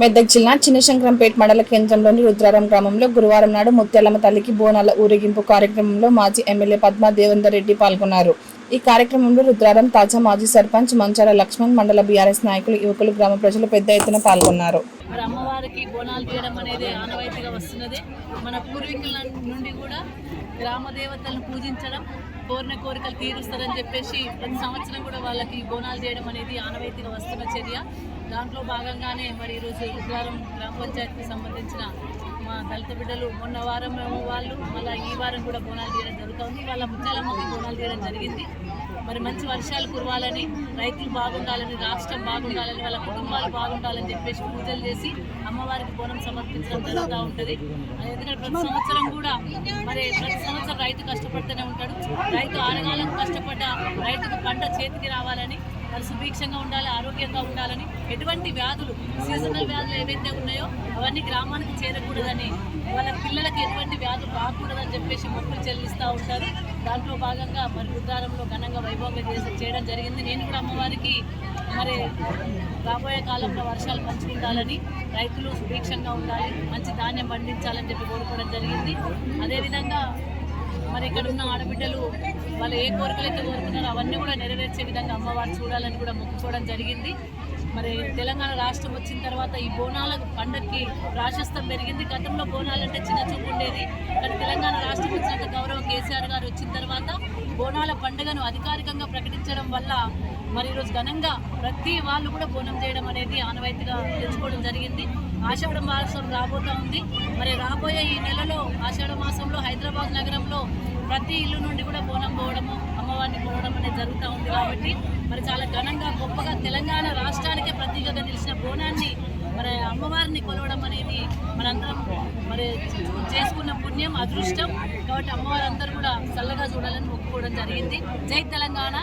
మెదక్ జిల్లా చిన్నశంకరంపేట మండల కేంద్రంలోని రుద్రారం గ్రామంలో గురువారం నాడు ముత్యాలమ్మ తల్లికి బోనాల ఊరేగింపు కార్యక్రమంలో మాజీ ఎమ్మెల్యే పద్మా దేవేందర్ రెడ్డి పాల్గొన్నారు. ఈ కార్యక్రమంలో రుద్రారం తాజా మాజీ సర్పంచ్ మంచాల లక్ష్మణ్, మండల బీఆర్ఎస్ నాయకులు, యువకులు, గ్రామ ప్రజలు పెద్ద ఎత్తున పాల్గొన్నారు. అమ్మవారికి బోనాలు తీయడం అనేది ఆనవాయితీగా వస్తున్నది. మన పూర్వీకుల నుండి కూడా గ్రామ దేవతలను పూజించడం, కోరిన కోరికలు తీరుస్తారని చెప్పేసి ప్రతి సంవత్సరం కూడా వాళ్ళకి బోనాలు చేయడం అనేది ఆనవాయితీగా వస్తున్న చర్య. దాంట్లో భాగంగానే మరి ఈరోజు రుద్రారం గ్రామ పంచాయతీకి సంబంధించిన మా దళిత బిడ్డలు మొన్న వారం వాళ్ళు మళ్ళీ ఈ వారం కూడా బోనాలు చేయడం జరుగుతుంది. వాళ్ళ ముత్యాలమ్మకి బోనాలు చేయడం జరిగింది. మరి మంచి వర్షాలు కురవాలని, రైతులు బాగుండాలని, రాష్ట్రం బాగుండాలని, వాళ్ళ కుటుంబాలు బాగుండాలని చెప్పేసి పూజలు చేసి అమ్మవారికి బోనం సమర్పించడం జరుగుతూ ఉంటుంది. ఎందుకంటే ప్రతి సంవత్సరం కూడా ప్రతి సంవత్సరం రైతు కష్టపడుతూనే ఉంటాడు. రైతు ఆనగాలం కష్టపడ్డ రైతుకు పంట చేతికి రావాలని, వాళ్ళు సుభిక్షంగా ఉండాలి, ఆరోగ్యంగా ఉండాలని, ఎటువంటి వ్యాధులు, సీజనల్ వ్యాధులు ఏవైతే ఉన్నాయో అవన్నీ గ్రామానికి చేరకూడదని, వాళ్ళ పిల్లలకి ఎటువంటి వ్యాధులు రాకూడదని చెప్పేసి మొక్కులు చెల్లిస్తూ ఉంటారు. దాంట్లో భాగంగా మరి రుద్రారంలో ఘనంగా వైభవంగా చేయడం జరిగింది. నేను కూడా అమ్మవారికి మరి రాబోయే కాలంలో వర్షాలు మంచిగా ఉండాలని, రైతులు సుభిక్షంగా ఉండాలి, మంచి ధాన్యం పండించాలని చెప్పి కోరుకోవడం జరిగింది. అదేవిధంగా మరి ఇక్కడ ఉన్న ఆడబిడ్డలు వాళ్ళు ఏ కోరికలైతే కోరుకున్నారో అవన్నీ కూడా నెరవేర్చే విధంగా అమ్మవారు చూడాలని కూడా మొక్కుకోవడం జరిగింది. మరి తెలంగాణ రాష్ట్రం వచ్చిన తర్వాత ఈ బోనాల పండుగకి ప్రాశస్త్యం పెరిగింది. గతంలో బోనాలు అంటే చిన్న చూపు ఉండేది. కానీ తెలంగాణ రాష్ట్రం వచ్చినాక గౌరవ కేసీఆర్ గారు వచ్చిన తర్వాత బోనాల పండుగను అధికారికంగా ప్రకటించడం వల్ల మరి ఈరోజు ఘనంగా ప్రతి వాళ్ళు కూడా బోనం చేయడం అనేది ఆనవాయితీగా తెచ్చుకోవడం జరిగింది. ఆషాఢ మాసం రాబోతూ ఉంది. మరి రాబోయే ఈ నెలలో ఆషాఢ మాసంలో హైదరాబాద్ నగరంలో ప్రతి ఇల్లు నుండి కూడా బోనం పోవడము, అమ్మవారిని పోవడం అనేది జరుగుతూ ఉంది. కాబట్టి మరి చాలా ఘనంగా గొప్పగా తెలంగాణ రాష్ట్రానికే ప్రతీకగా నిలిచిన బోనాన్ని మరి అమ్మవారిని కొలవడం అనేది మనందరం మరి చేసుకున్న పుణ్యం, అదృష్టం. కాబట్టి అమ్మవారు అందరూ కూడా చల్లగా చూడాలని మొక్కుకోవడం జరిగింది. జై తెలంగాణ.